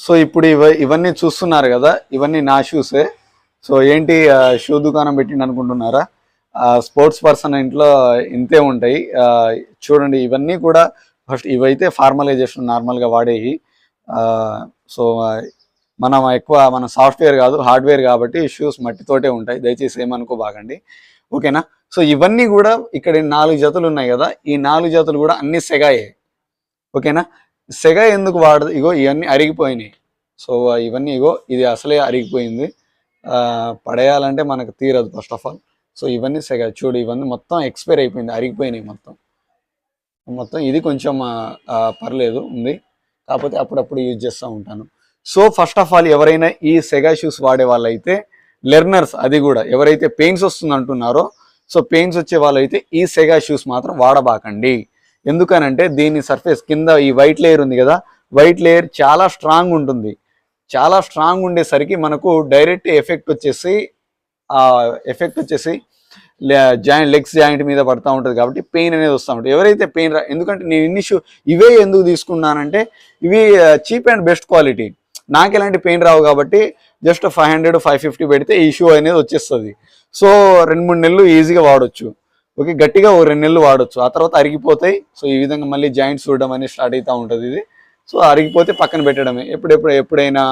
So ఇప్పుడు ఇవన్నీ చూస్తున్నారు కదా, ఇవన్నీ నా షూసే. సో ఏంటి షూ దుకాణం పెట్టిండు అనుకుంటున్నారా? స్పోర్ట్స్ పర్సన్ ఇంట్లో ఇంతే ఉంటాయి. చూడండి ఇవన్నీ కూడా ఫస్ట్ ఇవైతే ఫార్మలైజేషన్ నార్మల్గా వాడేవి. సో మనం ఎక్కువ మన సాఫ్ట్వేర్ కాదు హార్డ్వేర్ కాబట్టి షూస్ మట్టితోటే ఉంటాయి, దయచేసి ఏమనుకోబాగండి, ఓకేనా? సో ఇవన్నీ కూడా ఇక్కడ 4 జతలు ఉన్నాయి కదా, ఈ 4 జతలు కూడా అన్ని సెగాయే, ఓకేనా? సెగ ఎందుకు వాడదు? ఇగో ఇవన్నీ అరిగిపోయినాయి. సో ఇవన్నీ ఇగో ఇది అసలే అరిగిపోయింది, పడేయాలంటే మనకు తీరదు ఫస్ట్ ఆఫ్ ఆల్. సో ఇవన్నీ సెగ చూడు, ఇవన్నీ మొత్తం ఎక్స్పైర్ అయిపోయింది, అరిగిపోయినాయి మొత్తం. ఇది కొంచెం పర్లేదు ఉంది, కాకపోతే అప్పుడప్పుడు యూజ్ చేస్తూ ఉంటాను. సో ఫస్ట్ ఆఫ్ ఆల్ ఎవరైనా ఈ సెగా షూస్ వాడే వాళ్ళైతే లెర్నర్స్, అది కూడా ఎవరైతే పెయిన్స్ వస్తుంది అంటున్నారో, సో పెయిన్స్ వచ్చే వాళ్ళైతే ఈ సెగా షూస్ మాత్రం వాడబాకండి. ఎందుకనంటే దీని సర్ఫేస్ కింద ఈ వైట్ లేయర్ ఉంది కదా, వైట్ లేయర్ చాలా స్ట్రాంగ్ ఉంటుంది. చాలా స్ట్రాంగ్ ఉండేసరికి మనకు డైరెక్ట్ ఎఫెక్ట్ వచ్చేసి లెగ్స్ జాయింట్ మీద పడుతూ ఉంటుంది కాబట్టి పెయిన్ అనేది వస్తూ ఉంటుంది. ఎవరైతే పెయిన్ ఎందుకంటే నేను ఇన్ని ఇవే ఎందుకు తీసుకున్నానంటే ఇవి చీప్ అండ్ బెస్ట్ క్వాలిటీ, నాకు ఎలాంటి పెయిన్ రావు కాబట్టి జస్ట్ 500-550 పెడితే ఈ షూ అనేది వచ్చేస్తుంది. సో 2-3 నెలలు ఈజీగా వాడచ్చు, ఓకే? గట్టిగా 2 నెలలు వాడచ్చు, ఆ తర్వాత అరిగిపోతాయి. సో ఈ విధంగా మళ్ళీ జాయింట్స్ చూడడం అనేది స్టార్ట్ అవుతూ ఉంటుంది ఇది. సో అరిగిపోతే పక్కన పెట్టడమే. ఎప్పుడైనా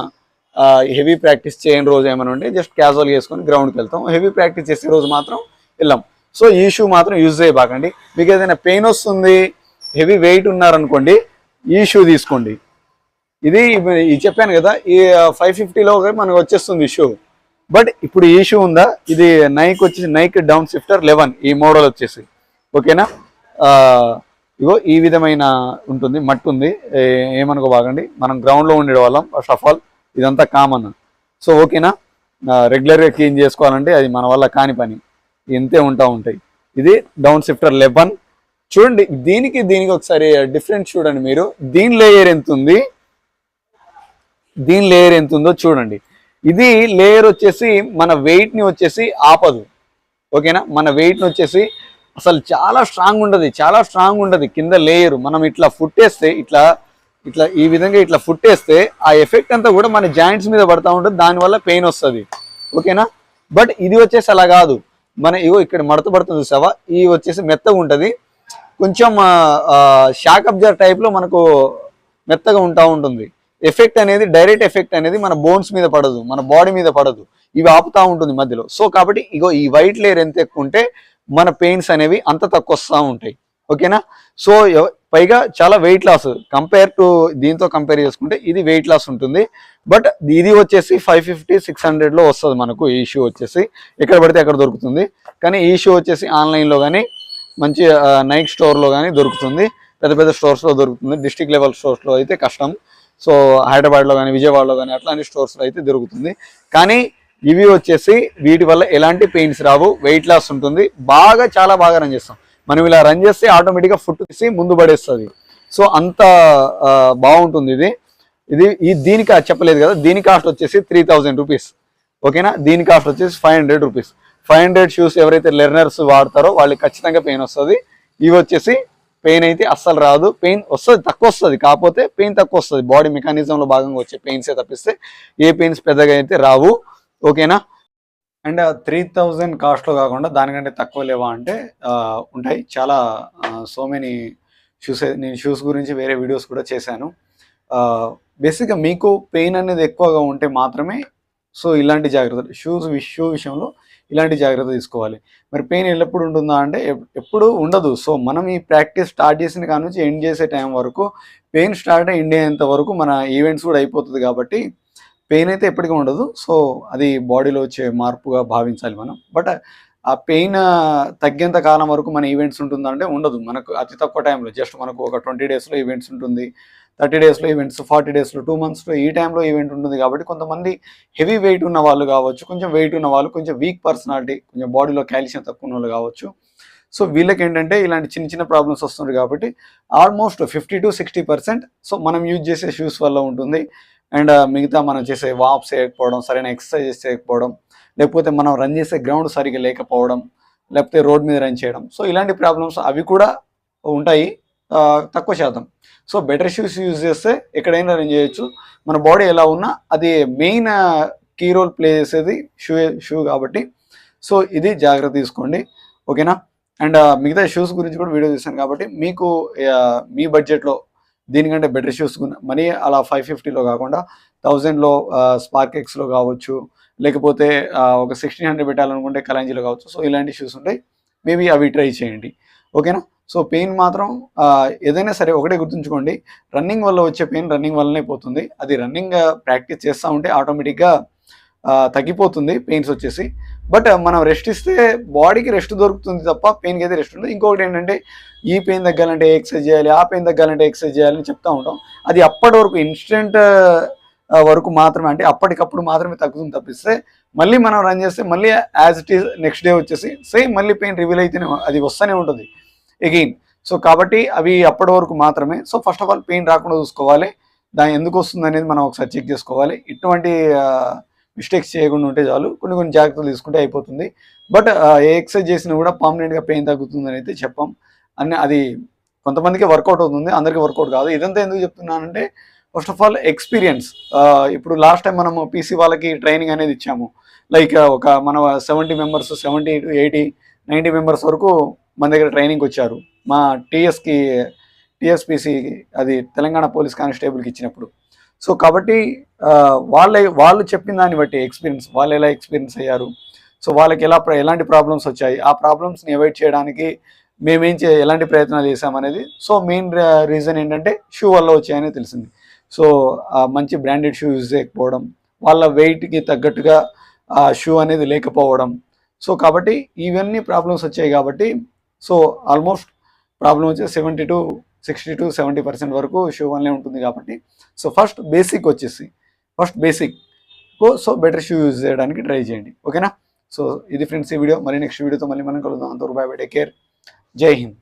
హెవీ ప్రాక్టీస్ చేయని రోజు ఏమైనా ఉంటే జస్ట్ క్యాజువల్గా వేసుకొని గ్రౌండ్కి వెళ్తాం, హెవీ ప్రాక్టీస్ చేసే రోజు మాత్రం వెళ్ళాం. సో ఈ షూ మాత్రం యూజ్ చేయబాకండి. మీకు ఏదైనా పెయిన్ వస్తుంది, హెవీ వెయిట్ ఉన్నారనుకోండి, ఈ షూ తీసుకోండి. ఇది చెప్పాను కదా, ఈ 550లో మనకు వచ్చేస్తుంది షూ. బట్ ఇప్పుడు ఈ షూ ఉందా, ఇది నైక్ డౌన్ షిఫ్టర్ 11 ఈ మోడల్ వచ్చేసి, ఓకేనా? ఇగో ఈ విధమైన ఉంటుంది, మట్టి ఉంది, ఏమనుకోబాగండి. మనం గ్రౌండ్లో ఉండే వాళ్ళం ఫస్ట్ ఆఫ్ ఆల్, ఇదంతా కామన్. సో ఓకేనా, రెగ్యులర్గా క్లీన్ చేసుకోవాలంటే అది మన వల్ల కాని పని, ఇంతే ఉంటాయి. ఇది డౌన్ షిఫ్టర్ 11 చూడండి. దీనికి ఒకసారి డిఫరెన్స్ చూడండి మీరు. దీని లేయర్ ఎంత ఉందో చూడండి. ఇది లేయర్ వచ్చేసి మన వెయిట్ని వచ్చేసి ఆపదు, ఓకేనా? మన వెయిట్ని వచ్చేసి అసలు చాలా స్ట్రాంగ్ ఉండదు కింద లేయరు. మనం ఇట్లా ఫుట్టేస్తే ఇట్లా ఈ విధంగా ఇట్లా ఫుట్టేస్తే ఆ ఎఫెక్ట్ అంతా కూడా మన జాయింట్స్ మీద పడతా ఉంటుంది, దానివల్ల పెయిన్ వస్తుంది, ఓకేనా? బట్ ఇది వచ్చేసి అలా కాదు. ఇక్కడ మడత పడుతుంది చూసావా, ఇది వచ్చేసి మెత్తగా ఉంటుంది, కొంచెం షాక్ అబ్జర్వ్ టైప్లో మనకు మెత్తగా ఉంటుంది. డైరెక్ట్ ఎఫెక్ట్ అనేది మన బోన్స్ మీద పడదు, మన బాడీ మీద పడదు, ఇవి ఆపుతూ ఉంటుంది మధ్యలో. సో కాబట్టి ఈ వైట్ లేయర్ ఎంత ఎక్కువ ఉంటే మన పెయిన్స్ అనేవి అంత తక్కువ వస్తూ ఉంటాయి, ఓకేనా? సో పైగా చాలా వెయిట్ లాస్, దీంతో కంపేర్ చేసుకుంటే ఇది వెయిట్ లాస్ ఉంటుంది. బట్ ఇది వచ్చేసి 550-600లో వస్తుంది మనకు. ఈ షూ వచ్చేసి ఎక్కడ పడితే అక్కడ దొరుకుతుంది, కానీ ఈ షూ వచ్చేసి ఆన్లైన్లో కానీ మంచి నైక్ స్టోర్లో కానీ దొరుకుతుంది, పెద్ద స్టోర్స్లో దొరుకుతుంది. డిస్ట్రిక్ట్ లెవెల్ స్టోర్స్లో అయితే కష్టం. సో హైదరాబాద్లో కానీ విజయవాడలో కానీ అట్లాంటి స్టోర్స్లో అయితే దొరుకుతుంది. కానీ ఇవి వచ్చేసి వీటి వల్ల ఎలాంటి పెయిన్స్ రావు, వెయిట్ లాస్ ఉంటుంది, చాలా బాగా రన్ చేస్తాం. మనం ఇలా రన్ చేస్తే ఆటోమేటిక్గా ఫుట్ తీసి ముందు పడేస్తుంది. సో అంత బాగుంటుంది దీనికి చెప్పలేదు కదా, దీని కాస్ట్ వచ్చేసి 3000 రూపీస్, ఓకేనా? దీని కాస్ట్ వచ్చేసి 500 రూపీస్. 500 షూస్ ఎవరైతే లెర్నర్స్ వాడతారో వాళ్ళకి ఖచ్చితంగా పెయిన్ వస్తుంది. ఇవి వచ్చేసి పెయిన్ అయితే అస్సలు రాదు, పెయిన్ వస్తుంది, తక్కువ వస్తుంది, కాకపోతే పెయిన్ తక్కువ వస్తుంది. బాడీ మెకానిజంలో భాగంగా వచ్చే పెయిన్సే తప్పిస్తే ఏ పెయిన్స్ పెద్దగా అయితే రావు, ఓకేనా? అండ్ 3000 కాస్ట్లో కాకుండా దానికంటే తక్కువ లేవా అంటే ఉంటాయి చాలా. సో మెనీ షూస్, నేను షూస్ గురించి వేరే వీడియోస్ కూడా చేశాను. బేసిక్గా మీకు పెయిన్ అనేది ఎక్కువగా ఉంటే మాత్రమే సో ఇలాంటి జాగ్రత్తలు, షూ విషయంలో ఇలాంటి జాగ్రత్త తీసుకోవాలి. మరి పెయిన్ ఎల్లప్పుడు ఉంటుందా అంటే ఎప్పుడు ఉండదు. సో మనం ఈ ప్రాక్టీస్ స్టార్ట్ చేసిన కాడ నుంచి ఎండ్ చేసే టైం వరకు, పెయిన్ స్టార్ట్ అయ్యి ఎండ్ అయ్యేంత వరకు మన ఈవెంట్స్ కూడా అయిపోతుంది కాబట్టి పెయిన్ అయితే ఎప్పటికీ ఉండదు. సో అది బాడీలో వచ్చే మార్పుగా భావించాలి మనం. బట్ ఆ పెయిన్ తగ్గేంత కాలం వరకు మన ఈవెంట్స్ ఉంటుందంటే ఉండదు. మనకు అతి తక్కువ టైంలో జస్ట్ మనకు ఒక 20 డేస్లో ఈవెంట్స్ ఉంటుంది, 30 డేస్లో ఈవెంట్స్, 40 డేస్లో, 2 మంత్స్లో ఈ టైంలో ఈవెంట్ ఉంటుంది. కాబట్టి కొంతమంది హెవీ వెయిట్ ఉన్న వాళ్ళు కావచ్చు, కొంచెం వెయిట్ ఉన్న వాళ్ళు, కొంచెం వీక్ పర్సనాలిటీ, కొంచెం బాడీలో కాల్షియం తక్కువ ఉన్న వాళ్ళు కావచ్చు. సో వీళ్ళకి ఏంటంటే ఇలాంటి చిన్న ప్రాబ్లమ్స్ వస్తుంది కాబట్టి ఆల్మోస్ట్ 50-60% సో మనం యూజ్ చేసే షూస్ వల్ల ఉంటుంది. అండ్ మిగతా మనం చేసే వాప్స్ చేయకపోవడం, సరైన ఎక్సర్సైజెస్ చేయకపోవడం, లేకపోతే మనం రన్ చేసే గ్రౌండ్ సరిగ్గా లేకపోవడం, లేకపోతే రోడ్ మీద రన్ చేయడం, సో ఇలాంటి ప్రాబ్లమ్స్ అవి కూడా ఉంటాయి. తక్కువ శాతం. సో బెటర్ షూస్ యూజ్ చేస్తే ఎక్కడైనా రన్ చేయొచ్చు. మన బాడీ ఎలా ఉన్నా అది మెయిన్ కీ రోల్ ప్లే చేసేది షూ కాబట్టి సో ఇది జాగ్రత్త తీసుకోండి, ఓకేనా. అండ్ మిగతా షూస్ గురించి కూడా వీడియో చేశాను కాబట్టి మీకు మీ బడ్జెట్లో దీనికంటే బెటర్ షూస్ మనీ అలా 550లో కాకుండా 1000లో స్పార్క్ ఎక్స్లో కావచ్చు, లేకపోతే ఒక 1600 పెట్టాలనుకుంటే కలాంజీలో కావచ్చు. సో ఇలాంటి షూస్ ఉంటాయి, మేబీ అవి ట్రై చేయండి, ఓకేనా. సో పెయిన్ మాత్రం ఏదైనా సరే ఒకటే గుర్తుంచుకోండి, రన్నింగ్ వల్ల వచ్చే పెయిన్ రన్నింగ్ వల్లనే పోతుంది. అది రన్నింగ్ ప్రాక్టీస్ చేస్తూ ఉంటే ఆటోమేటిక్గా తగ్గిపోతుంది పెయిన్స్ వచ్చేసి. బట్ మనం రెస్ట్ ఇస్తే బాడీకి రెస్ట్ దొరుకుతుంది తప్ప పెయిన్కి అయితే రెస్ట్ ఉండదు. ఇంకొకటి ఏంటంటే ఈ పెయిన్ తగ్గాలంటే ఎక్సర్సైజ్ చేయాలి, ఆ పెయిన్ తగ్గాలంటే ఎక్సర్సైజ్ చేయాలని చెప్తూ ఉంటాం. అది అప్పటి వరకు ఇన్స్టెంట్ వరకు మాత్రమే, అంటే అప్పటికప్పుడు మాత్రమే తగ్గుతుంది తప్పిస్తే మళ్ళీ మనం రన్ చేస్తే మళ్ళీ as it is next day వచ్చేసి సేమ్ మళ్ళీ పెయిన్ రివీల్ అయితేనే అది వస్తూనే ఉంటుంది ఎగెయిన్. సో కాబట్టి అవి అప్పటి వరకు మాత్రమే. So first of all pain రాకుండా చూసుకోవాలి, దాని ఎందుకు వస్తుంది అనేది మనం ఒకసారి చెక్ చేసుకోవాలి. ఇటువంటి మిస్టేక్స్ చేయకుండా ఉంటే చాలు, కొన్ని జాగ్రత్తలు తీసుకుంటే అయిపోతుంది. బట్ ఏ ఎక్సర్సైజ్ చేసినా కూడా పర్మనెంట్గా పెయిన్ తగ్గుతుందని అయితే చెప్పాం. అది కొంతమందికి వర్కౌట్ అవుతుంది, అందరికీ వర్కౌట్ కాదు. ఇదంతా ఎందుకు చెప్తున్నానంటే ఫస్ట్ ఆఫ్ ఆల్ ఎక్స్పీరియన్స్. ఇప్పుడు లాస్ట్ టైం మనము పీసీ వాళ్ళకి ట్రైనింగ్ అనేది ఇచ్చాము. లైక్ ఒక మన 70 మెంబర్స్, 70 to 80, 90 మెంబర్స్ వరకు మన దగ్గర ట్రైనింగ్కి వచ్చారు మా టీఎస్పీసీ, అది తెలంగాణ పోలీస్ కానిస్టేబుల్కి ఇచ్చినప్పుడు. సో కాబట్టి వాళ్ళు చెప్పిన దాన్ని బట్టి ఎక్స్పీరియన్స్, వాళ్ళు ఎలా ఎక్స్పీరియన్స్ అయ్యారు, సో వాళ్ళకి ఎలాంటి ప్రాబ్లమ్స్ వచ్చాయి, ఆ ప్రాబ్లమ్స్ని అవాయిడ్ చేయడానికి ఎలాంటి ప్రయత్నాలు చేసామనేది. సో మెయిన్ రీజన్ ఏంటంటే షూ వల్ల వచ్చాయని తెలిసింది. సో మంచి బ్రాండెడ్ షూ యూజ్ చేయకపోవడం, వాళ్ళ వెయిట్కి తగ్గట్టుగా ఆ షూ అనేది లేకపోవడం. సో కాబట్టి ఇవన్నీ ప్రాబ్లమ్స్ వచ్చాయి కాబట్టి సో ఆల్మోస్ట్ ప్రాబ్లం వచ్చి 60 to 70% వరకు షూ వల్లే ఉంటుంది కాబట్టి so first basic so better shoe use చేయడానికి ట్రై చేయండి, ఓకేనా. సో ఇది ఫ్రెండ్స్ ఈ వీడియో. మళ్ళీ నెక్స్ట్ వీడియోతో మళ్ళీ మనం కలుద్దాం. అంతవరకు బై బై, టేక్ కేర్, జై హింద్.